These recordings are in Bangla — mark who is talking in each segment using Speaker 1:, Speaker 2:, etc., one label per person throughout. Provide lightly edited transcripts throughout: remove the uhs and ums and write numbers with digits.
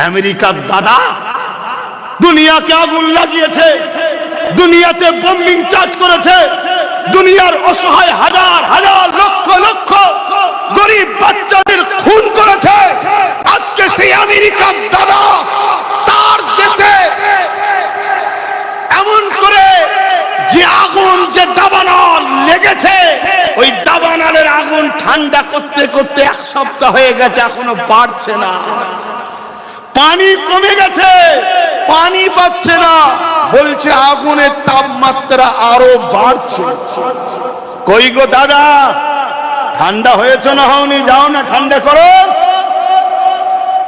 Speaker 1: আমেরিকার দাদা দুনিয়াকে আগুন লাগিয়েছে, দুনিয়াতে বোম্বিং চার্জ করেছে, দুনিয়ার অসহায় হাজার হাজার লক্ষ লক্ষ গরিব বাচ্চাদের খুন করেছে। আজকে সেই আমেরিকার দাদা তার দেশে এমন করে যে আগুন, যে দাবানল লেগেছে, ওই দাবানলের আগুন ঠান্ডা করতে করতে এক সপ্তাহ হয়ে গেছে, এখনো বাড়ছে না। পানি কমে গেছে, পানি পাচ্ছে না, বলছে আগুনের তাপমাত্রা আরো বাড়ছে। কই গো দাদা, ঠান্ডা হয়েছে না হওনি? যাও না ঠান্ডা করো।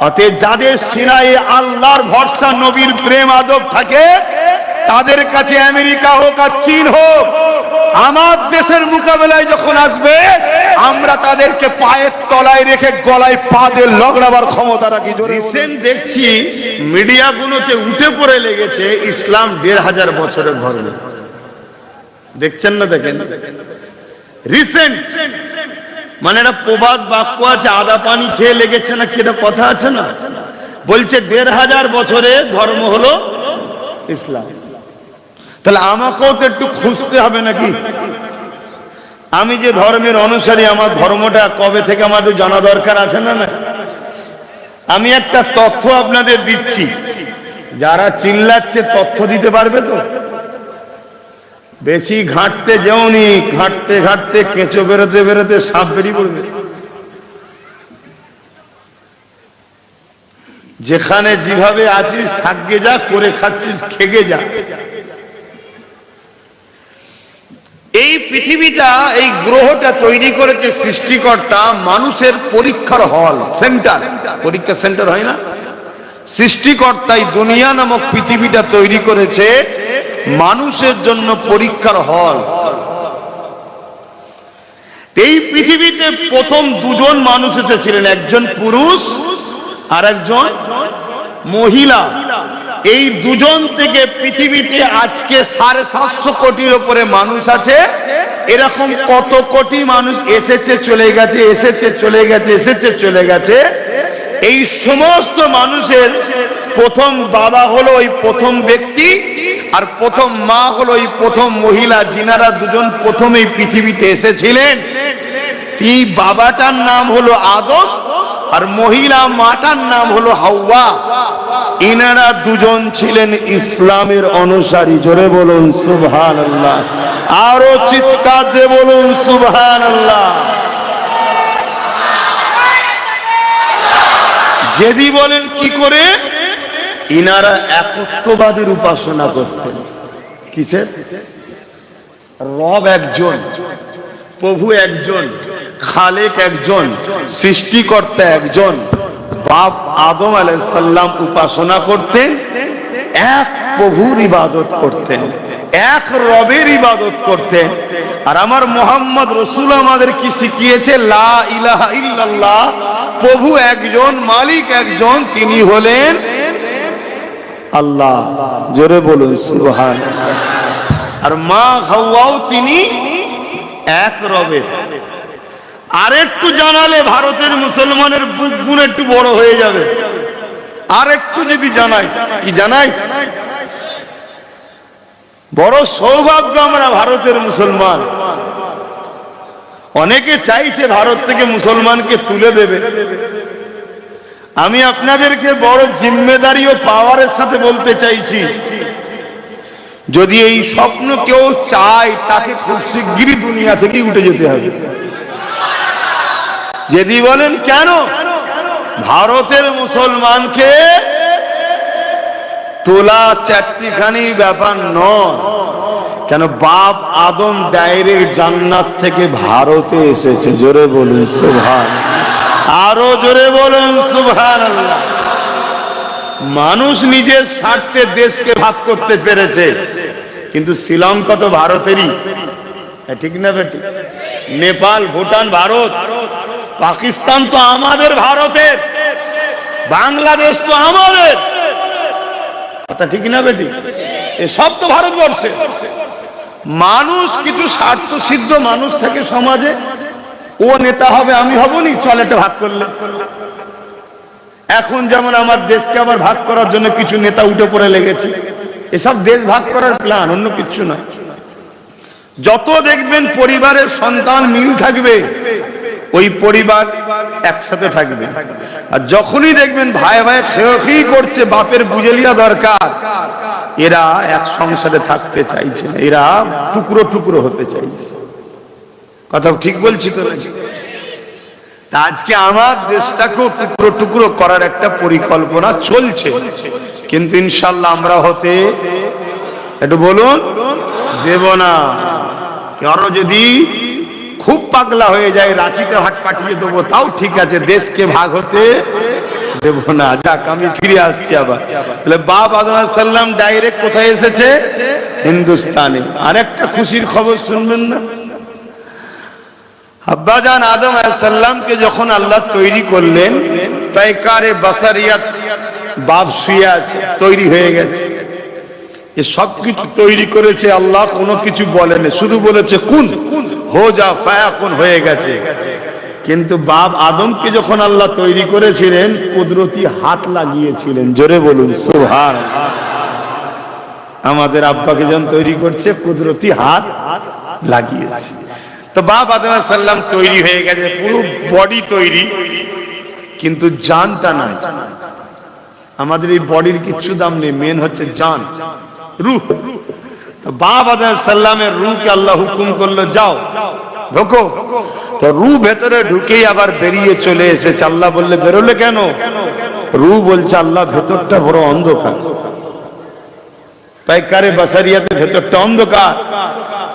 Speaker 1: অতএব যাদের সিনায়ে আল্লাহর ভরসা, নবীর প্রেম আদব থাকে, তাদের কাছে আমেরিকা হোক আর চীন হোক, আমার দেশের মোকাবেলায় যখন আসবে, আমরা তাদেরকে পায়ের তলায় রেখে গলায় পা দিয়ে লগড়াবার ক্ষমতা রাখি। রিসেন্ট দেখছি মিডিয়াগুলোতে উঠে পড়ে লেগেছে ইসলাম 1500 বছরের ধর্ম। দেখছেন না? দেখেন রিসেন্ট, মানে একটা প্রবাদ বাক্য আছে, আদা পানি খেয়ে লেগেছে না কি একটা কথা আছে না, বলছে 1500 বছরে ধর্ম হলো ইসলাম। তাহলে আমাকেও তো একটু খুঁজতে হবে নাকি? আমি যে ধর্মের অনুসারী, আমার ধর্মটা কবে থেকে আমাদের জানা দরকার আছে না? না, আমি একটা তথ্য আপনাদের দিচ্ছি, যারা চিল্লাচ্ছে তথ্য দিতে পারবে তো? বেশি ঘাঁটতে যেওনি, ঘাঁটতে ঘাঁটতে কেঁচো বেরোতে বেরোতে সাপ বেরিয়ে পড়বে। যেখানে যেভাবে আছিস থাকবে যা, করে খাচ্ছিস খেগে যা। এই পৃথিবীটা, এই গ্রহটা তৈরি করেছে সৃষ্টিকর্তা মানুষের পরীক্ষার হল, সেন্টার। পরীক্ষা সেন্টার হয় না? সৃষ্টিকর্তাই দুনিয়া নামক পৃথিবীটা তৈরি করেছে মানুষের জন্য পরীক্ষার হল। এই পৃথিবীতে প্রথম দুজন মানুষ এসেছিলেন, একজন পুরুষ আর একজন মহিলা। এই দুজন থেকে পৃথিবীতে আজকে 750 কোটির উপরে মানুষ আছে। এরকম কত কোটি মানুষ এসেছে চলে গেছে, এসেছে চলে গেছে, এসেছে চলে গেছে। এই সমস্ত মানুষের প্রথম বাবা হলো ওই প্রথম ব্যক্তি, আর প্রথম মা হলো ওই প্রথম মহিলা, যিনারা দুজন প্রথমেই পৃথিবীতে এসেছিলেন। এই বাবাটার নাম হলো আদম, আর মহিলা মাটার নাম হলো হাওয়া। ইনারা দুজন ছিলেন ইসলামের অনুসারী। জোরে বলুন সুবহানাল্লাহ, আরো চিৎকার দিয়ে বলুন সুবহানাল্লাহ। যদি বলেন কি করে? ইনারা একত্ববাদের উপাসনা করতেন। কিসের? রব একজন, প্রভু একজন, খালেক একজন, সৃষ্টিকর্তা একজন। বাপ আদম আলাইহিস সালাম উপাসনা করতেন, এক প্রভুর ইবাদত করতেন, এক রবের ইবাদত করতেন। আর আমার মুহাম্মদ রাসূল আমাদের কি শিখিয়েছে? লা ইলাহা ইল্লাল্লাহ, প্রভু একজন, মালিক একজন, তিনি হলেন আল্লাহ। জোরে বলুন সুবহানাল্লাহ। আর মা হাওয়াও তিনি এক রবের। আর একটু জানালে ভারতের মুসলমানের বুক গুণ একটু বড় হয়ে যাবে। আর একটু যদি জানাই, কি জানাই? বড় সৌভাগ্য আমরা ভারতের মুসলমান। অনেকে চাইছে ভারত থেকে মুসলমানকে তুলে দেবে। আমি আপনাদেরকে বড় জিম্মেদারি ও পাওয়ারের সাথে বলতে চাইছি, যদি এই স্বপ্ন কেউ চায়, তাকে খুব শিগগিরই দুনিয়া থেকেই উঠে যেতে হবে। যদি বলেন কেন? ভারতের মুসলমানকে তোলা চারটিখানি ব্যাপার নয়। কেন? বাপ আদম ডাইরেক্ট জান্নাত থেকে ভারতে এসেছে। জোরে বলুন সুবহানাল্লাহ, আরো জোরে বলুন সুবহানাল্লাহ। মানুষ নিজের স্বার্থে দেশকে ভাগ করতে পেরেছে, কিন্তু শ্রীলঙ্কা তো ভারতেরই, ঠিক না বেটি? নেপাল, ভুটান ভারত, পাকিস্তান তো আমাদের ভারতের, বাংলাদেশ তো আমাদের, কথা ঠিক না বেটি? এসব তো ভারতবর্ষে। মানুষ কিছু স্বার্থ সিদ্ধ মানুষ থাকে সমাজে, ও নেতা হবে আমি হব নি, চল এটা ভাগ করলে। এখন যেমন আমার দেশকে আবার ভাগ করার জন্য কিছু নেতা উঠে পড়ে লেগেছে, এসব দেশ ভাগ করার প্ল্যান, অন্য কিছু নয়। যত দেখবেন পরিবারের সন্তান মিল থাকবে, ওই পরিবার একসাথে থাকবে। আর যখনই দেখবেন ভাই ভাই খেয়ে করছে, বাপের বুঝে লিয়া দরকার, এরা এক সংসারে থাকতে চাইছে না, এরা টুকরো টুকরো হতে চাইছে। কথা ঠিক বলছি তো? আজকে আমার দেশটাকেও টুকরো টুকরো করার একটা পরিকল্পনা চলছে, কিন্তু ইনশাল্লাহ আমরা হতে একটু বলুন দেব না। কারো যদি খুব পাগলা হয়ে যায় রাঁচিতে হাট পাঠিয়ে দেবো, তাও ঠিক আছে, দেশকে ভাগ হতে দেব না। যাক, আমি ফিরে আসছি আবার। তাহলে বাপ আদম আলাইহিস সালাম ডাইরেক্ট কোথায় এসেছে? হিন্দুস্তানে। আরেকটা খুশির খবর শুনবেন না? আব্বাজান আদম আলাইহিস সালামকে যখন আল্লাহ তৈরি করলেন, পায়কারে বাসারিয়াত বাপ শুয়ে আছে, তৈরি হয়ে গেছে। এ সব কিছু তৈরি করেছে আল্লাহ, কোনো কিছু বলেনি, শুধু বলেছে কুন হো যা, ফায়াকুন হয়ে গেছে। কিন্তু বাপ আদমকে যখন আল্লাহ তৈরি করেছিলেন, কুদরতি হাত লাগিয়েছিলেন। জোরে বলুন সুবহানাল্লাহ। আমাদের আব্বাকে যখন তৈরি করছে, কুদরতি হাত লাগিয়েছে। তো বাপ আদম আলাইহিস সালাম তৈরি হয়ে গেছে, পুরো বডি তৈরি, কিন্তু জানটা নাই। আমাদের এই বডির কিচ্ছু দাম নেই, মেন হচ্ছে জান, রূহ। তো বাপ আদম আলাইহিস সালামের রূহকে আল্লাহ হুকুম করলো, যাও ঢোকো। তো রূহ ভেতরে ঢুকেই আবার বেরিয়ে চলে এসেছে। আল্লাহ বললে বেরোলে কেন? রূহ বলছে আল্লাহ ভেতরটা বড় অন্ধকার, পায়কারে বাসারিয়াতে ভেতরটা অন্ধকার।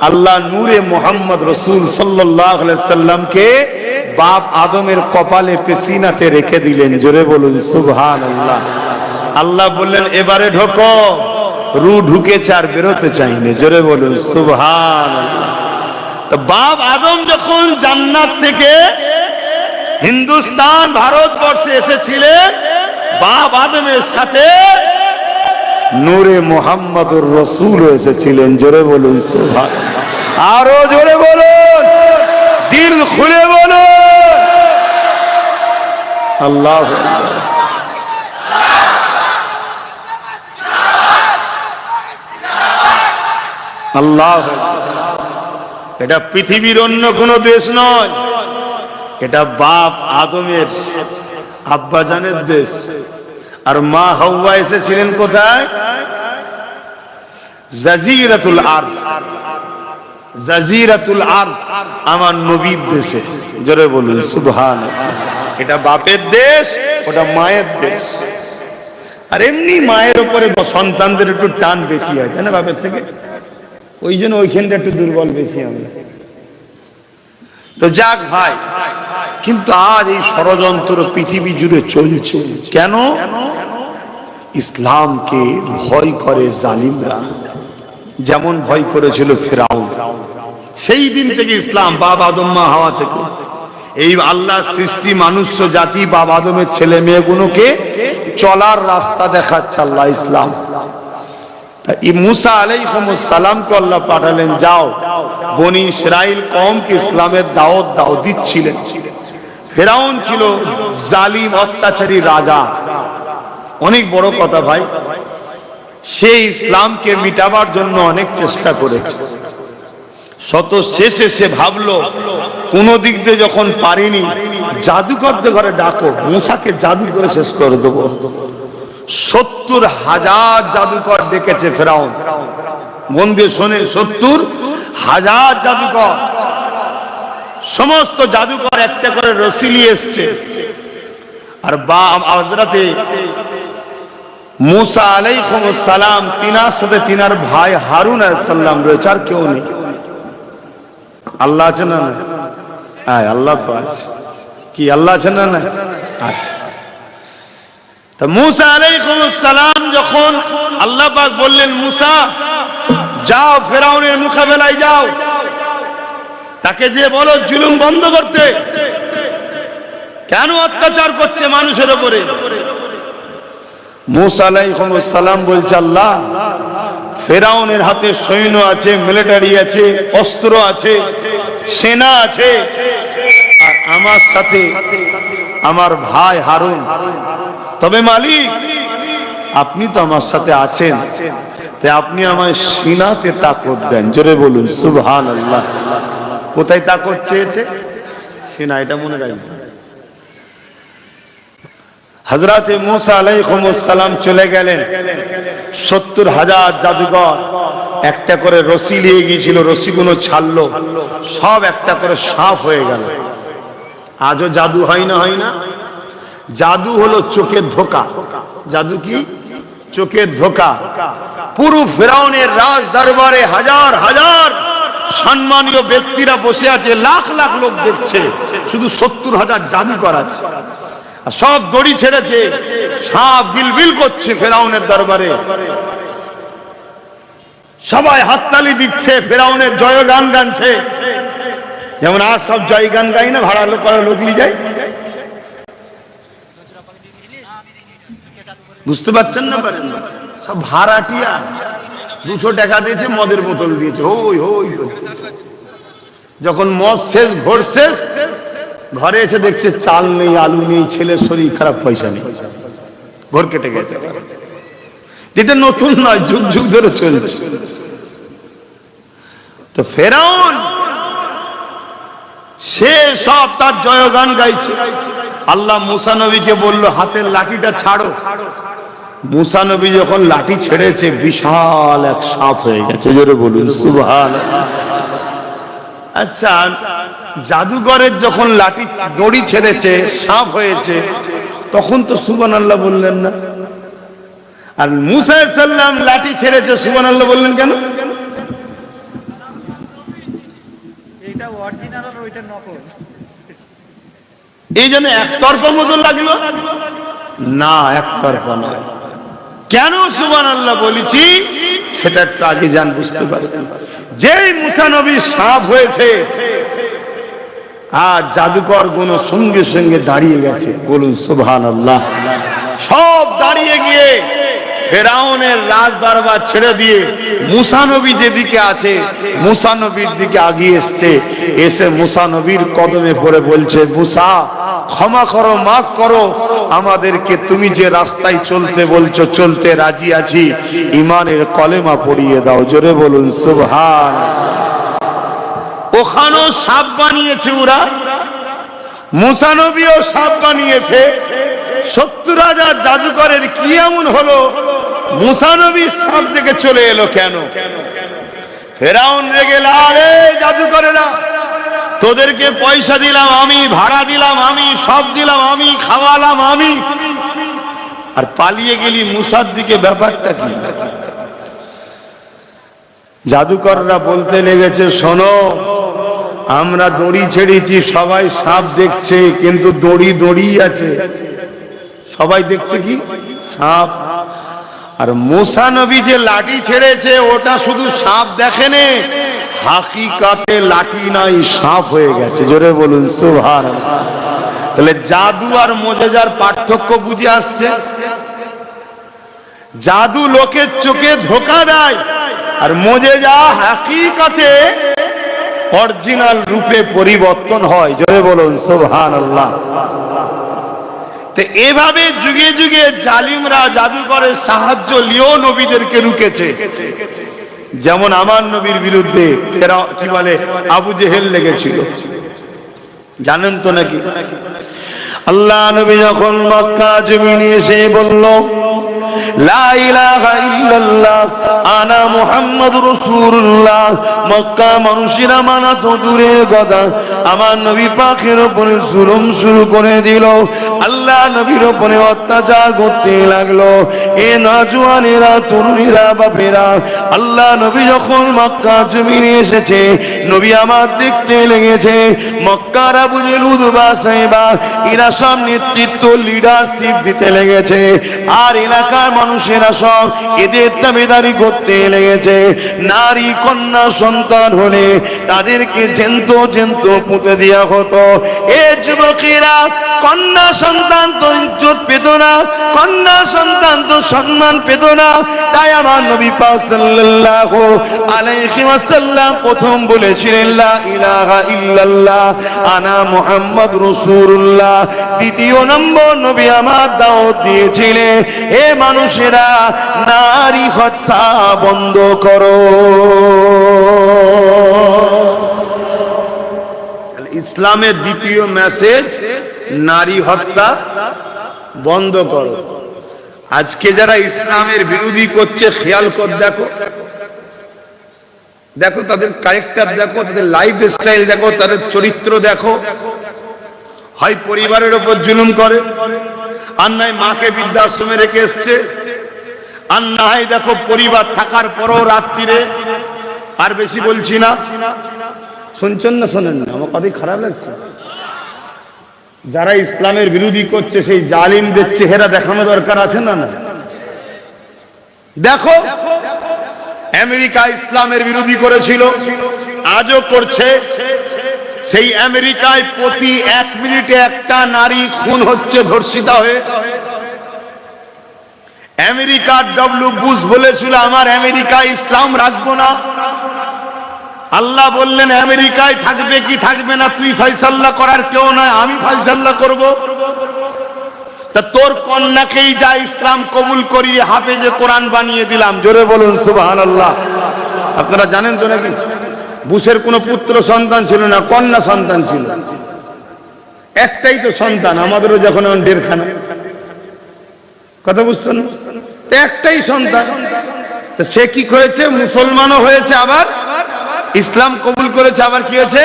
Speaker 1: আল্লাহ নূরে মুহাম্মদ রাসূল সাল্লাল্লাহু আলাইহি সাল্লামকে বাপ আদমের কপালে পেশিনাতে রেখে দিলেন। জোরে বলুন সুবহানাল্লাহ। আল্লাহ বললেন এবারে ঢোকো। রূহ ঢুকেছে, আর বেরোতে চাইনি। জোরে বলুন সুবহানাল্লাহ। তো বাপ আদম যখন জান্নাত থেকে হিন্দুস্তান ভারতবর্ষে এসেছিলেন, বাপ আদমের সাথে নূরে মুহাম্মদুর রাসূল এসেছিলেন। জোরে বলুন সুবহানাল্লাহ। আরো জোরে বলুন, দিল খুলে বলুন আল্লাহু আকবার। আল্লাহু আকবার। এটা পৃথিবীর অন্য কোন দেশ নয়, এটা বাপ আদমের আব্বাজানের দেশ। আর মা হাওয়া এসেছিলেন কোথায়? জাজিরাতুল আরব। জাজিরাতুল আরব আমার নবীর দেশে। জোরে বলুন সুবহানাল্লাহ। এটা বাপের দেশ, ওটা মায়ের দেশ। আর এমনি মায়ের উপরে সন্তানদের একটু টান বেশি হয়, তাই না বাপের থেকে? ওই জন্য ওইখানটা একটু দুর্বল বেশি আমরা। তো যাক ভাই, কিন্তু আজ এই ষড়যন্ত্র পৃথিবী জুড়ে চলছে কেন? ইসলামকে ভয় করে জালিমরা, যেমন ভয় করেছিল ফিরাউন। সেই দিন থেকে ইসলাম, বাপ আদম মা হাওয়া থেকে, এই আল্লাহর সৃষ্টি মানুষ জাতি বাপ আদমের ছেলে মেয়েগুলোকে চলার রাস্তা দেখাচ্ছে আল্লাহ ইসলাম। মুসা আলাইহিস সালামকে আল্লাহ পাঠালেন, যাও বনি ইসরাইল কওমকে ইসলামের দাওয়াত দাও, দিচ্ছিলেন। ফিরাউন ছিল জালিম অত্যাচারী রাজা, অনেক বড় কথা ভাই। সে ইসলামকে মিটাবার জন্য অনেক চেষ্টা করেছে। শত শেষে সে ভাবলো কোন দিক দিয়ে যখন পারিনি, জাদুকরদের ঘরে ডাকো, মুসাকে জাদু করে শেষ করে দেবো। 70,000 জাদুকর ডেকেছে ফেরাউন। মন দিয়ে শোনে, 70,000 জাদুকর। সমস্ত জাদুকর একটা করে রশি নিয়ে এসছে। আর হযরতে মুসা আলাইহিস সালাম, তিনার সাথে তিনার ভাই হারুন আলাইহিস সালাম রয়েছে, আর কেউ নেই। আল্লাহ আছে না? হ্যাঁ, আল্লাহ তো আছে। কি আল্লাহ আছে না? আছে। তা মুসা আলাইহিস সালাম যখন আল্লাহ পাক বললেন, মুসা যাও ফেরাউনের মোকাবেলায় যাও, তাকে যে বলো জুলুম বন্ধ করতে, কেন অত্যাচার করছে মানুষের উপরে। মুসা আলাইহিস সালাম বলছে, আল্লাহ ফেরাউনের হাতে সৈন্য আছে, মিলিটারি আছে, অস্ত্র আছে, সেনা আছে, আর আমার সাথে আমার ভাই হারুন তবে মালিক আপনি তো আমার সাথে আছেন, তাই আপনি আমায় সিনাতে তাকত দেন। জোরে বলুন সুবহানাল্লাহ। কোথায় তাকত চেয়েছে? সিনা, এটা মনে রাখবেন। হযরতে মূসা আলাইহিস সালাম চলে গেলেন, ৭০,০০০ জাদুকর একটা করে রশি নিয়ে গিয়েছিল, রশিগুলো ছাড়লো, সব একটা করে সাপ হয়ে গেল। আজও জাদু হয় না? হয় না? জাদু হলো চোখের ধোঁকা। জাদু কি? চোখের ধোঁকা। পুরো ফেরাউনের রাজ দরবারে হাজার হাজার সম্মানীয় ব্যক্তিরা বসে আছে, লাখ লাখ লোক দেখছে, শুধু ৭০,০০০ জাদুকর আছে, সব দড়ি ছেড়েছে, সাপ গিলবিল করছে ফেরাউনের দরবারে। সবাই হাততালি দিচ্ছে, ফেরাউনের জয়গান গানছে। যেমন আর সব জয়গান গাই না, ভাড়া লোক করা লোক নিয়ে যায়। বুঝতে পারছেন না? পারেন না? সব ভাড়াটিয়া, ২০০ টাকা দিয়েছে, মদের বোতল দিয়েছে, হই হই করছে। যখন মদ শেষ, ভোর শেষ, ঘরে এসে দেখছে চাল নেই, আলু নেই, ছেলের শরীর খারাপ, পয়সা নেই, ভোর কেটে গেছে। এটা নতুন নয়, যুগ যুগ ধরে চলছে। তো ফেরাউন সে সব তার জয়গান গাইছে। আল্লাহ মূসা নবীকে বলল, হাতের লাঠিটা ছাড়ো। মূসা নবী যখন লাঠি ছেড়েছে, বিশাল এক সাপ হয়ে গেছে। জোরে বলুন সুবহানাল্লাহ। আচ্ছা, জাদুঘরের যখন লাঠি দড়ি ছেড়েছে, সাপ হয়েছে, তখন তো সুবহানাল্লাহ বললেন না। আর মূসা আলাইহিস সালাম লাঠি ছেড়েছে, সুবহানাল্লাহ বললেন কেন?
Speaker 2: এটা অরিজিনাল আর ওইটা নকল।
Speaker 1: এই জন্য একতরফা মতো লাগলো না, একতরফা নয়। কেন সুবহানাল্লাহ বলেছি সেটা একটু আগে জান, বুঝতে পারবেন। যেই মূসা নবী সাপ হয়েছে, আর জাদুকর গুণ সঙ্গে সঙ্গে দাঁড়িয়ে গেছে। বলুন সুবহানাল্লাহ। সব দাঁড়িয়ে গিয়ে ফেরাউনের রাজ দরবার ছেড়ে দিয়ে মূসা নবী যেদিকে আছে, মূসা নবীর দিকে আগিয়ে এসছে। এসে মূসা নবীর কদমে পড়ে বলছে, মূসা ক্ষমা করো, মাফ করো আমাদেরকে, তুমি যে রাস্তায় চলতে বলছো চলতে রাজি আছি, ঈমানের কলেমা পড়িয়ে দাও। জোরে বলুন সুবহানাল্লাহ। ওখানেও সাপ বানিয়েছে ওরা, মূসা নবীও সাপ বানিয়েছে। ৭০,০০০ জাদুকরের কি এমন হলো, মূসা নবীর সাপ থেকে চলে এলো কেন? ফেরাউন রেগে, আরে জাদুকরেরা, তোদেরকে পয়সা দিলাম আমি, ভাড়া দিলাম আমি, সব দিলাম আমি, খাওয়ালাম আমি, আর পালিয়ে গেলি মূসার দিকে, ব্যাপারটা কি? জাদুকররা বলতে লেগেছে, শোনো, আমরা দড়ি ছেড়েছি, সবাই সাপ দেখছে, কিন্তু দড়ি দড়ি আছে, সবাই দেখছে কি? সাপ। আর মূসা নবী যে লাঠি ছেড়েছে, ওটা শুধু সাপ দেখেনি, হাকিকাতে লাঠি নাই, সাপ হয়ে গেছে। জোরে বলুন সুবহানাল্লাহ। তাহলে জাদু আর মুজিজার পার্থক্য বুঝে আসছে। জাদু লোকের চোখে ধোঁকা দেয়, আর মুজিজা হাকিকাতে অরিজিনাল রূপে পরিবর্তন হয়। জোরে বলুন সুবহানাল্লাহ। তো এভাবে যুগে যুগে জালিমরা জাদুকরের সাহায্য নিয়েও নবীদেরকে রুকেছে। যেমন আমার নবীর বিরুদ্ধে কি বলে আবু জেহেল লেগেছিল, জানেন তো নাকি? আল্লাহ নবী যখন মক্কা জমিনে এসে বলল, লা ইলাহা ইল্লাল্লাহ আনা মুহাম্মাদুর রাসূলুল্লাহ, মক্কা মানুষেরা মানা তো দূরের কথা, আমার নবী পাকের উপরে জুলুম শুরু করে দিল। আল্লাহ নবীর উপরে অত্যাচার করতে লাগলো। এ নওজওয়ানেরা, তরুণীরা, বাপেরা, আল্লাহ নবী যখন মক্কা জমিনে এসেছে, নবী আমার দেখতে লেগেছে মক্কার আবু জেহেল, উতবা, সাইবা, এরা সব নেতৃত্ব, লিডারশিপ দিতে লেগেছে। আর এলাকার মানুষেরা সব এদের দাবিদারি করতে লেগেছে। নারী কন্যা সন্তান হলে তাদেরকে জ্যান্ত জ্যান্ত পুঁতে দেওয়া হতো। এ যুবকেরা, কন্যা সন্তান তো ইজ্জত পেত না, কন্যা সন্তান তো সম্মান পেত না। তাই আমার নবী পাক সাল্লাল্লাহু আলাইহি ওয়াসাল্লাম প্রথম বলেছিলেন লা ইলাহা ইল্লাল্লাহ আনা মুহাম্মদ রাসূলুল্লাহ। দ্বিতীয় নম্বর নবী আমার দাওয়াত দিয়েছিলেন, হে মানুষেরা, নারী হত্যা বন্ধ করো। ইসলামের দ্বিতীয় মেসেজ, নারী হত্যা বন্ধ করো। আজকে যারা ইসলামের বিরোধী করছে, খেয়াল কর, দেখো দেখো তাদের ক্যারেক্টার দেখো, তাদের লাইফ স্টাইল দেখো, তাদের চরিত্র দেখো। হয় পরিবারের উপর জুলুম করে, আর নয় মাকে বৃদ্ধাশ্রমে রেখে এসছে, আর না হয় দেখো পরিবার থাকার পরও রাত্রিরে, আর বেশি বলছি না, শুনছেন না শোনেন না, আমার কথাই খারাপ লাগছে। যারা ইসলামের বিরোধী করছে সেই জালিমদের চেহারা দেখানো দরকার আছে না? না, দেখো আমেরিকা ইসলামের বিরোধী করেছিল, আজও করছে। সেই আমেরিকায় প্রতি 1 মিনিটে একটা নারী খুন হচ্ছে ধর্ষিতা হয়ে। আমেরিকার ডব্লিউ বুশ বলেছিল, আমার আমেরিকা ইসলাম রাখবো না। আল্লাহ বললেন, আমেরিকায় থাকবে কি থাকবে না তুই ফয়সাল্লা করার কেউ নয়, আমি ফয়সাল্লা করব। তা তোর কন্যাকেই যা ইসলাম কবুল করিয়ে হাফেজে কোরআন বানিয়ে দিলাম। জোরে বলুন সুবহানাল্লাহ। আপনারা জানেন তো নাকি, বুশের কোনো পুত্র সন্তান ছিল না, কন্যা সন্তান ছিল। একটাই তো সন্তান, আমাদেরও যখন 1.5 খানা। কথা বুঝছেন? একটাই সন্তান। সে কি করেছে? মুসলমানও হয়েছে, আবার ইসলাম কবুল করেছে, আবার কি হয়েছে?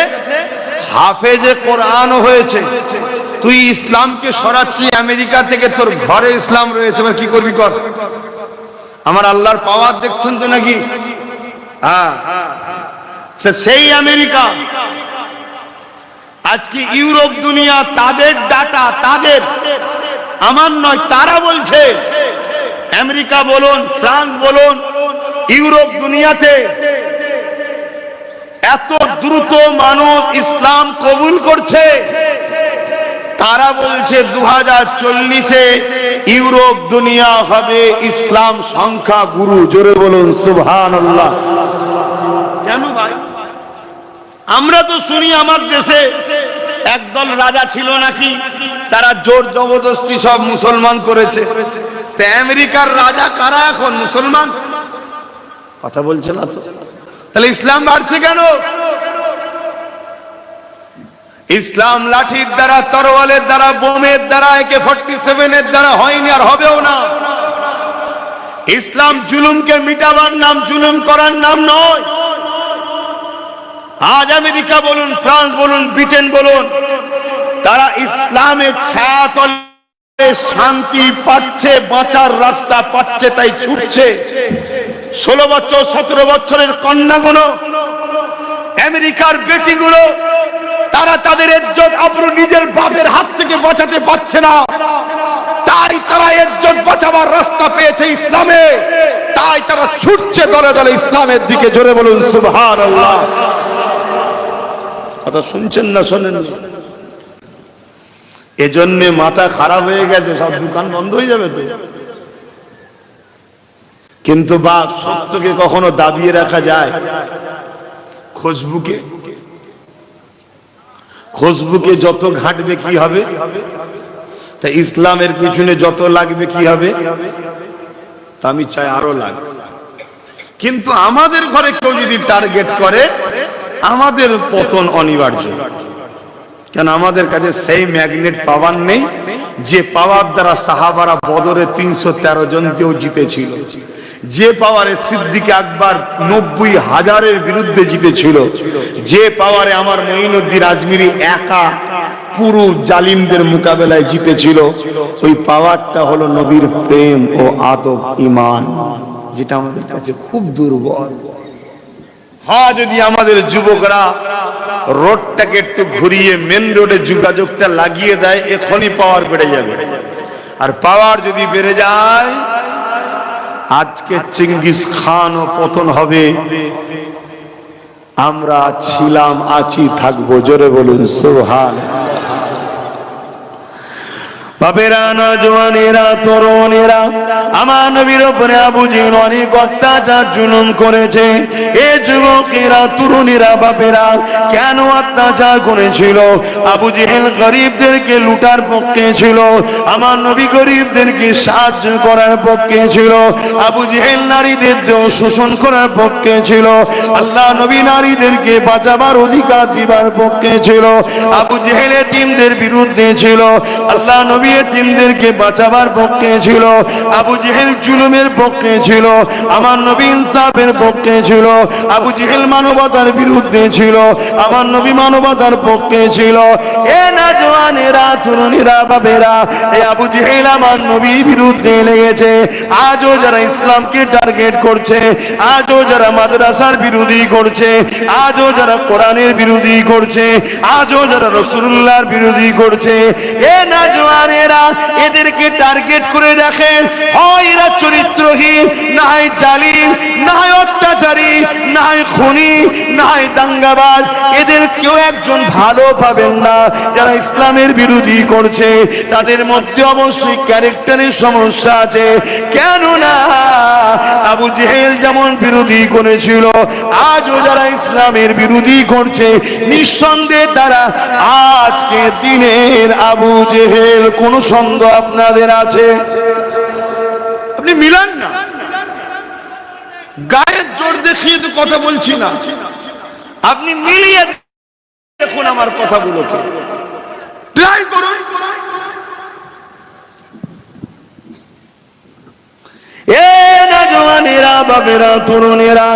Speaker 1: হাফেজে কোরআনও হয়েছে। তুই ইসলামকে সরাচ্ছি আমেরিকা থেকে, তোর ঘরে ইসলাম রয়েছে, এবার কি করবি কর। আমার আল্লাহর পাওয়ার দেখছেন তো নাকি? হ্যাঁ, সেই আমেরিকা আজকে ইউরোপ দুনিয়া, তাদের ডাটা, তাদের, আমার নয়, তারা বলছে, আমেরিকা বলুন, ফ্রান্স বলুন, ইউরোপ দুনিয়াতে এত দ্রুত মানুষ ইসলাম কবুল করছে। তারা বলছে 2040-এ ইউরোপ দুনিয়া হবে ইসলাম সংখ্যা গুরু। জোরে বলুন সুবহানাল্লাহ। জানো ভাই, আমরা তো শুনি আমার দেশে একদল রাজা ছিল নাকি, তারা জোর জবরদস্তি সব মুসলমান করেছে। তা আমেরিকার রাজা কারা এখন? মুসলমান। কথা বলছে না তো, তাহলে ইসলাম বাড়ছে কেন? ইসলাম লাঠির দ্বারা, তরোয়ালের দ্বারা, বোমের দ্বারা, AK-47 দ্বারা হয়নি, আর হবেও না। ইসলাম জুলুমকে মিটাবার নাম, জুলুম করার নাম নয়। আজ আমেরিকা বলুন, ফ্রান্স বলুন, ব্রিটেন বলুন, তারা ইসলামের ছায়াতলে শান্তি পাচ্ছে, বাঁচার রাস্তা পাচ্ছে, তাই ছুটছে। 16 বছর 17 বছরের কন্যাগুলো, আমেরিকার বেটিগুলো, তারা তাদের ইজ্জত আবরু নিজের বাপের হাত থেকে বাঁচাতে পারছে না। তাই তারা ইজ্জত বাঁচাবার রাস্তা পেয়েছে ইসলামে, তাই তারা ছুটছে দলে দলে ইসলামের দিকে। জোরে বলুন সুবহানাল্লাহ। কথা শুনছেন না শোনেন? এজন্যে মাথা খারাপ হয়ে গেছে, সব দোকান বন্ধ হয়ে যাবে তো। কিন্তু বাপ, সত্যকে কখনো দাবিয়ে রাখা যায়? খুশবুকে যত ঘাটবে কি হবে, তা ইসলামের পিছনে যত লাগবে কি হবে, তা আমি চাই আরো লাগবে। কিন্তু আমাদের ঘরে কেউ যদি টার্গেট করে, আমাদের পতন অনিবার্য। কেন? আমাদের কাছে সেই ম্যাগনেট পাওয়ার নেই যে পাওয়ার দ্বারা সাহাবারা বদরে 313 জনকেও জিতেছিল, যে পাওয়ারে সিদ্দিক আকবর 90,000-এর বিরুদ্ধে জিতেছিল, যে পাওয়ারে আমার মঈনুদ্দিন আজমিরি একা পুরো জালিমদের মোকাবেলায় জিতেছিল। ওই পাওয়ারটা হলো নবীর প্রেম ও আদব, ঈমান, যেটা আমাদের কাছে খুব দুর্বল। হ্যাঁ, যদি আমাদের যুবকরা রোডটাকে একটু ঘুরিয়ে মেন রোডে যোগাযোগটা লাগিয়ে দেয়, এখনই পাওয়ার বেড়ে যাবে। আর পাওয়ার যদি বেড়ে যায়, আজকে চেঙ্গিস খান ও পতন হবে, আমরা ছিলাম, আছি, থাকবো। জোরে বলুন সুবহানাল্লাহ। বাপেরা, নওজওয়ানেরা, তরুণেরা, আমার নবীর উপরে আবু জেহেল অনেক অত্যাচার জুলুম করেছে। এ যুবকেরা, তরুণেরা, বাপেরা কেন অত্যাচার করেছিল? আবু জেহেল গরিবদেরকে লুটার পক্ষে ছিল, আমার নবী গরিবদেরকে সাহায্য করার পক্ষে ছিল। আবু জেহেল নারীদের শোষণ করার পক্ষে ছিল, আল্লাহ নবী নারীদেরকে বাঁচাবার অধিকার দিবার পক্ষে ছিল। আবু জেহেল এতিমদের বিরুদ্ধে ছিল, আল্লাহ নবী এতিমদেরকে বাঁচাবার পক্ষে ছিল। আবু জেহেল জুলুমের পক্ষে ছিল, আমার নবী ইনসাফের পক্ষে ছিল। আবু জেহেল মানবতার বিরুদ্ধে ছিল, আমার নবী মানবতার পক্ষে ছিল। এ নওজওয়ানেরা, তরুণীরা, বাবেরা, এই আবু জেহেল আমার নবীর বিরুদ্ধে লেগেছে। আজও যারা ইসলামকে টার্গেট করছে, আজও যারা মাদ্রাসার বিরোধী করছে, আজও যারা কোরআনের বিরোধী করছে, আজও যারা রাসূলুল্লাহর বিরোধী করছে, এ নওজওয়ানেরা এদেরকে টার্গেট করে দেখেন, হয় এরা চরিত্রহীন, না হয় জালিম, না হয় অত্যাচারী, না হয় খুনি, না হয় দাঙ্গাবাজ। এদের কেউ একজন ভালো পাবেন না। যারা ইসলামের বিরোধী করছে তাদের মধ্যে অবশ্যই ক্যারেক্টারের সমস্যা আছে। কেননা আবু জেহেল যেমন বিরোধী করেছিল, আজও যারা ইসলামের বিরোধী করছে নিঃসন্দেহে তারা আজকে দিনের আবু জেহেল। কোন সন্দেহ আপনাদের আছে? আপনি মিলান না, গায়ের জোর দেখিয়ে তো কথা বলছি না, আপনি মিলিয়ে দেখুন আমার কথাগুলোকে, ট্রাই করুন। এ নওজওয়ানেরা, বাবেরা, তরুণেরা,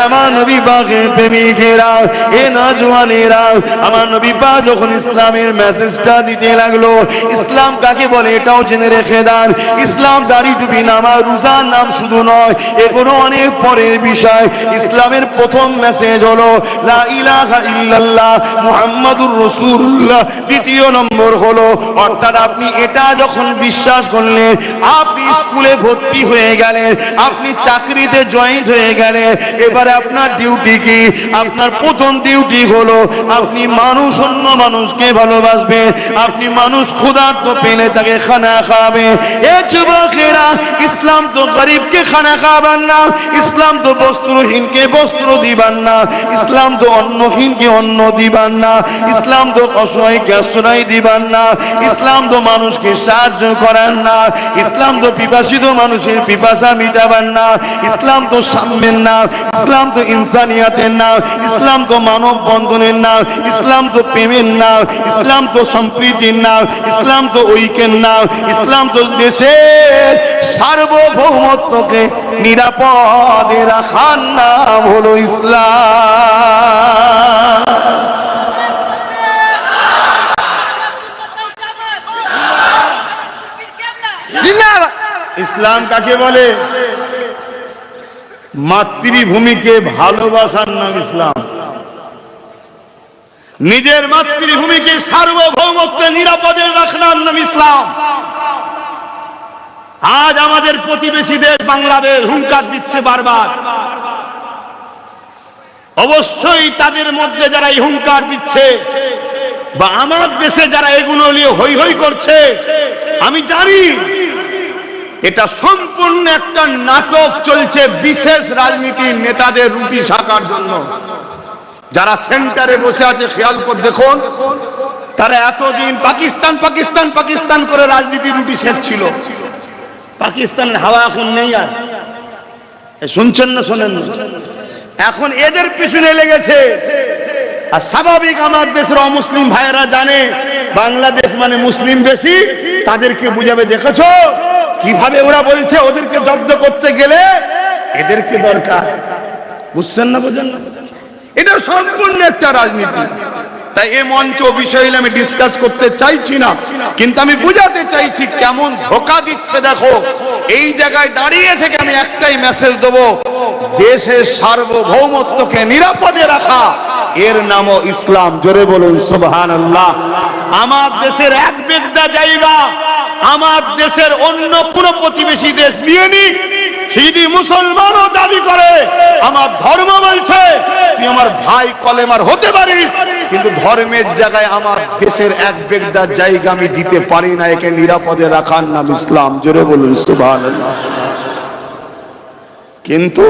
Speaker 1: আমার নবী পাকের প্রেমিকেরা, এ নওজওয়ানেরা, আমার নবী পাক যখন ইসলামের মেসেজটা দিতে লাগলো, ইসলাম কাকে বলে এটাও জেনে রেখে দেন। ইসলাম দাড়ি টুপি নামাজ রোজার নাম শুধু নয়, এগুলো অনেক পরের বিষয়। ইসলামের প্রথম মেসেজ হলো লা ইলাহা ইল্লাল্লাহ মুহাম্মাদুর রাসূলুল্লাহ। দ্বিতীয় নম্বর হলো, অর্থাৎ আপনি এটা যখন বিশ্বাস করলেন, আপনি স্কুলে ভর্তি হয়ে গেলেন, আপনি চাকরিতে জয়েন্ট হয়ে গেলেন, এবারে আপনার ডিউটি কি? আপনার প্রথম ডিউটি হলো আপনি মানুষ, অন্য মানুষকে ভালোবাসবেন। আপনি মানুষ ক্ষুধার্ত পেলে তাকে খানা খাবেন। এ যুবকেরা, ইসলাম তো গরিবকে খানা খাবার না, ইসলাম তো বস্ত্রহীনকে বস্ত্র দিবার না, ইসলাম তো অন্নহীনকে অন্ন দিবার না, ইসলাম তো অসহায়কে আশ্রয় দিবার না, ইসলাম তো মানুষকে সাহায্য করার না, ইসলাম তো পিপাসিত মানুষের পিপাসা মিটাবার না, ইসলাম তো সাম্যের না, ইসলাম তো ইনসানিয়াতের না, ইসলাম তো মানব বন্ধনের না, ইসলাম তো প্রেমের না, ইসলাম তো সম্প্রীতির না, ইসলাম তো ঐক্যের না, ইসলাম তো দেশের সার্বভৌমত্বকে নিরাপদে রাখার নাম হলো ইসলাম। ইসলাম কাকে বলে? মাতৃভূমিকে ভালোবাসার নাম ইসলাম। নিজের মাতৃভূমিকে সার্বভৌমত্বে নিরাপদে রাখার নাম ইসলাম। আজ আমাদের প্রতিবেশী দেশ বাংলাদেশ হুঙ্কার দিচ্ছে বারবার। অবশ্যই তাদের মধ্যে যারা এই হুঙ্কার দিচ্ছে বা আমার দেশে যারা এগুলো নিয়ে হই হই করছে, আমি জানি এটা সম্পূর্ণ একটা নাটক চলছে বিশেষ রাজনীতির নেতাদের রুটি শাকার জন্য। যারা সেন্টারে বসে আছে খেয়াল করে দেখুন, তারা এতদিন পাকিস্তান পাকিস্তান পাকিস্তান করে রাজনীতি রুটি সেঁকছিল। পাকিস্তানের হাওয়া এখন নেই। আর শুনছেন না? শোনেন না? এখন এদের পিছনে লেগেছে। আর স্বাভাবিক আমার দেশের অমুসলিম ভাইয়েরা জানে বাংলাদেশ মানে মুসলিম বেশি, তাদেরকে বুঝাবে। দেখেছো কিভাবে ওরা বলছে ওদেরকে জব্দ করতে গেলে এদেরকে দরকার। বুঝছেন না? বোঝেন না? এটা সম্পূর্ণ একটা রাজনীতি। তাই এই মঞ্চ বিষয় আমি ডিসকাস করতে চাইছি না, কিন্তু আমি বুঝাতে চাইছি কেমন ধোঁকা দিচ্ছে। দেখো, এই জায়গায় দাঁড়িয়ে থেকে আমি একটাই মেসেজ দেবো, দেশের সার্বভৌমত্বকে নিরাপদে রাখা, এর নামও ইসলাম। জোরে বলুন সুবহানাল্লাহ। আমার দেশের এক বিঘা জায়গা আমার দেশের অন্য কোন প্রতিবেশী দেশ নিয়ে নিক, যদি মুসলমানও দাবি করে আমার ধর্ম বলছে তুই আমার ভাই কলেমার হতে পারিস, কিন্তু ধর্মের জায়গায় আমার দেশের এক বেগদা জায়গা আমি দিতে পারি না, একে নিরাপদে রাখার নাম ইসলাম। জোরে বলুন সুবহানাল্লাহ। কিন্তু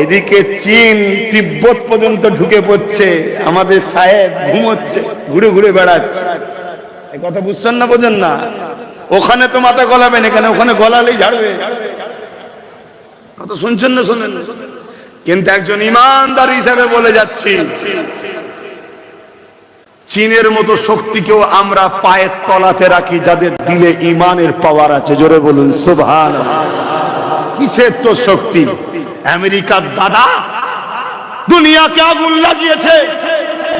Speaker 1: এদিকে চীন তিব্বত পর্যন্ত ঢুকে পড়ছে, আমাদের সাহেব ঘুমোচ্ছে, ঘুরে ঘুরে বেড়াচ্ছে। এই কথা বুঝছেন না, বোঝেন না? ওখানে তো মাথা গলাবেন, এখানে ওখানে গলালেই ঝাড়বে। কথা শুনছেন না? শোনেন। কিন্তু একজন ইমানদার হিসেবে বলে যাচ্ছি, চীনের মতো শক্তিকেও আমরা পায়ের তলাতে রাখি যাদের দিলে ইমানের পাওয়ার আছে। জোরে বলুন সুবহানাল্লাহ। কিসের তো শক্তি? আমেরিকার দাদা দুনিয়াকে আগুন লাগিয়েছে,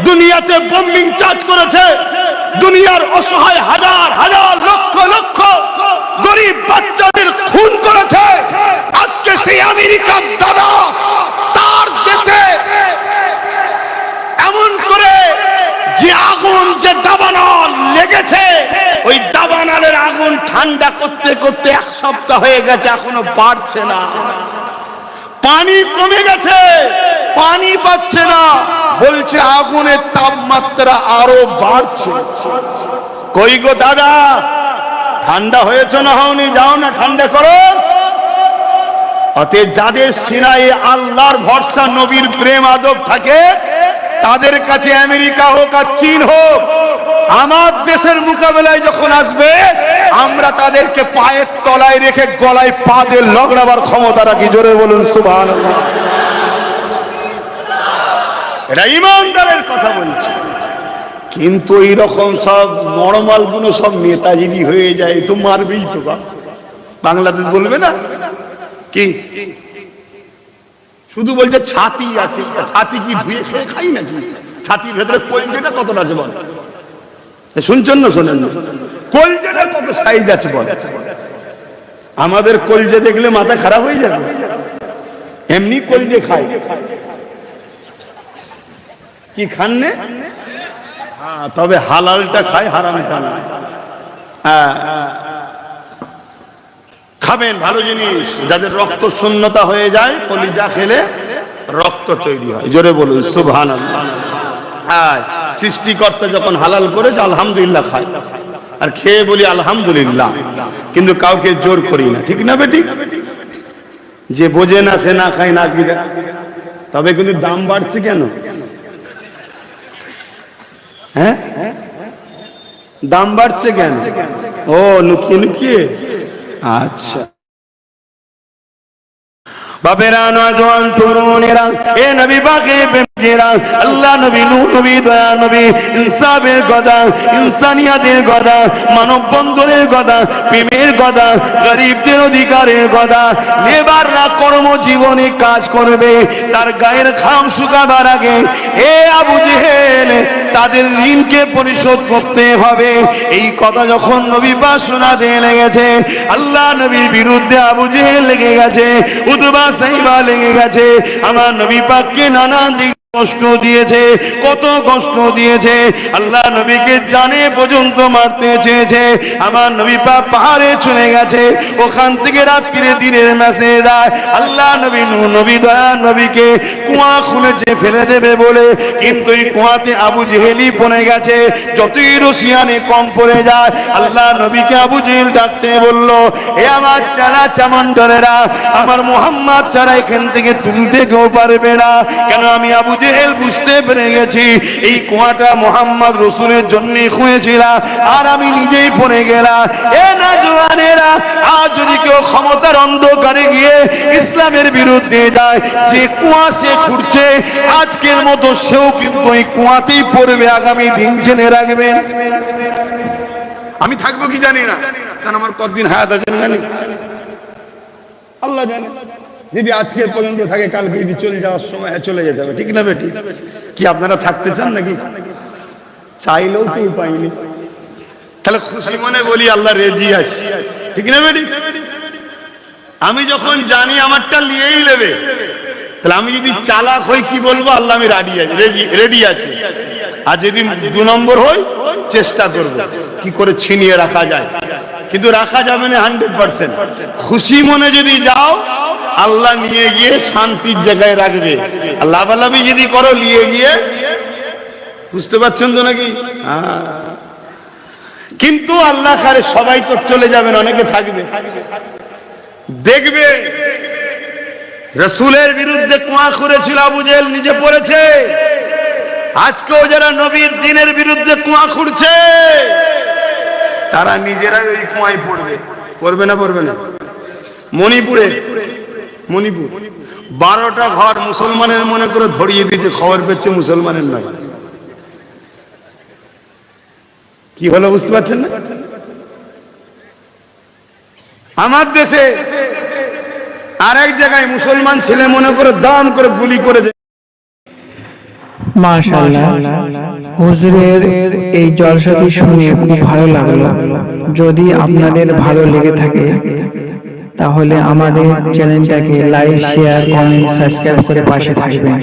Speaker 1: দুনিয়াতে বোম্বিং চার্জ করেছে, দুনিয়ার অসহায় হাজার হাজার লক্ষ লক্ষ গরিব বাচ্চাদের খুন করেছে। আজকে সেই আমেরিকার দাদা তার দেশে এমন করে যে আগুন, যে দাবানল লেগেছে, ওই দাবানলের আগুন ঠান্ডা করতে করতে এক সপ্তাহ হয়ে গেছে, এখনো বাড়ছে না। পানি কমে গেছে, পানি পাচ্ছে না, বলছে আগুনের তাপমাত্রা আরো বাড়ছে। কই গো দাদা, ঠান্ডা হয়েছে না হওনি? যাও না ঠান্ডা করো। অতএব যাদের সিনায় আল্লাহর ভরসা, নবীর প্রেম আদব থাকে, তাদের কাছে আমেরিকা হোক আর চীন হোক, আমার দেশের মোকাবেলায় যখন আসবে আমরা তাদেরকে পায়ের তলায় রেখে গলায় পা দিয়ে লগড়াবার ক্ষমতা রাখি। জোরে বলুন সুবহানাল্লাহ। এটা ইমানদারের কথা বলছি। কিন্তু এইরকম সব নরমাল গুলো সব নেতাজিদি হয়ে যায়, তো মারবেই তো। বাংলাদেশ বলবে না কি? শুধু বলছে ছাতি আছে, ছাতি কি ধুয়ে খেয়ে খাই নাকি? ছাতির ভেতরে কলজেটা কতটা আছে বল? শুনছেন না? শোনেন না? কলজেটা কত সাইজ আছে বল? আমাদের কলজে দেখলে মাথা খারাপ হয়ে যাবে। এমনি কলজে খায়, কি খান নে? তবে হালালটা খায়, হারাম খান। খাবেন ভালো জিনিস। যাদের রক্ত শূন্যতা হয়ে যায়, কলিজা খেলে রক্ত তৈরি হয়। জোরে বলুন সুবহানাল্লাহ। হ্যাঁ, সৃষ্টিকর্তা যখন হালাল করেছে আলহামদুলিল্লাহ খাই, আর খেয়ে বলি আলহামদুলিল্লাহ, কিন্তু কাউকে জোর করি না। ঠিক না বেটি? যে বোঝে না সে না খায় না কি। তবে কিন্তু দাম বাড়ছে কেন? হ্যাঁ, দাম বাড়ছে কেন? ও লুকিয়ে লুকিয়ে। আচ্ছা বাপেরা, নওজোয়ান তরুণেরা, এ নবী পাকের প্রেমিকেরা, আল্লাহ নবী, নূহ নবী, দয়া নবী, ইনসাফের কথা, ইনসানিয়াতের কথা, মানব বন্ধনের কথা, প্রেমের কথা, গরিবদের অধিকারের কথা। লেবাররা কর্মজীবনে কাজ করবে, তার গায়ের ঘাম শুকাবার আগে এ আবু জেহেল তাদের ঋণকে পরিশোধ করতে হবে। এই কথা যখন নবী পাক শোনাতে লেগেছে, আল্লাহ নবীর বিরুদ্ধে আবু জেহেল লেগে গেছে, উতবা সাইবা লেগে গেছে। আমার নবী পাককে নানান দিক কষ্ট দিয়েছে, কত কষ্ট দিয়েছে। আল্লাহ নবীকে জানে পর্যন্ত মারতে চেয়েছে। আমার নবী পাক পাহাড়ে চলে গেছে, ওখান থেকে রাত্রিরে দিনের মেসেজ দেয় আল্লাহ নবী, নূহ নবী, দয়া নবীকে কুয়া খুলেছে ফেলে দেবে বলে, কিন্তু এই কুয়াতে আবু জেহেলই পড়ে গেছে। যতই রশিয়ানে কম পড়ে যায়, আল্লাহ নবীকে আবু জেহেল ডাকতে বলল, এ আমার চালা চামন্ডারেরা, আমার মুহাম্মদ ছাড়া এখান থেকে তুলতে কেউ পারবে না। কেন? আমি আবু জেহেল বুঝতে পেরে গেছি এই কুয়াটা মুহাম্মদ রাসূলের জন্য খুঁড়েছিল, আর আমি নিজেই পড়ে গেলাম। এ নওজওয়ানেরা, আজ যদি কেউ ক্ষমতার অন্ধকারে গিয়ে ইসলামের বিরুদ্ধে যায়, যে কুয়া সে খুঁড়ছে আজকের মতো সেও কিন্তু ওই কুয়াতেই পড়বে আগামী দিন। জেনে রাখবেন। আমি থাকবো কি জানি না, কারণ আমার কতদিন হায়াত আছে জানি আল্লাহ জানে। যদি আজকের পর্যন্ত থাকে, কালকে যদি চলে যাওয়ার সময় চলে যেতে হবে। ঠিক না বেটি? কি আপনারা থাকতে চান নাকি? চাইলেও তো পাইনি। তাহলে খুশি মনে বলি আল্লাহ রেজি আছে। ঠিক না বেটি? আমি যখন জানি আমারটা নিয়েই নেবে, তাহলে আমি যদি চালাক হই কি বলবো? আল্লাহ আমি রেডি আছি। আর যদি 2 নম্বর হই, চেষ্টা করব কি করে ছিনিয়ে রাখা যায়। কিন্তু রাখা যাবে না 100%। খুশি মনে যদি যাও আল্লাহ নিয়ে গিয়ে শান্তির জায়গায় রাখবে। আর লাভালাভি যদি করো নিয়ে গিয়ে, বুঝতে পারছেন তো নাকি? কিন্তু আল্লাহ খারে সবাই তো চলে যাবেন, অনেকে থাকবে। দেখবে রাসূলের বিরুদ্ধে কুয়া করেছিল আবু জেহেল, নিজে পড়েছে। আজকেও যারা নবীর দ্বীনের বিরুদ্ধে কুয়া খুঁড়ছে তারা নিজেরাই ওই কুয়ায় পড়বে। পড়বে না পড়বে না? মণিপুর 12টা ঘর মুসলমানের মনে করে ধরিয়ে দিয়েছে, খবর পেয়েছে মুসলমানের নয়। কি হলো বুঝতে পারছেন না? আমার দেশে আরেক জায়গায় মুসলমান ছেলে মনে করে দাম করে গুলি করে যায়।
Speaker 3: মাশাআল্লাহ, হুজুরের এই জলসাটি শুনে খুব ভালো লাগলো। যদি আপনাদের ভালো লেগে থাকে তাহলে আমাদের চ্যানেলটাকে লাইক, শেয়ার, কমেন্ট, সাবস্ক্রাইব করে পাশে থাকবেন।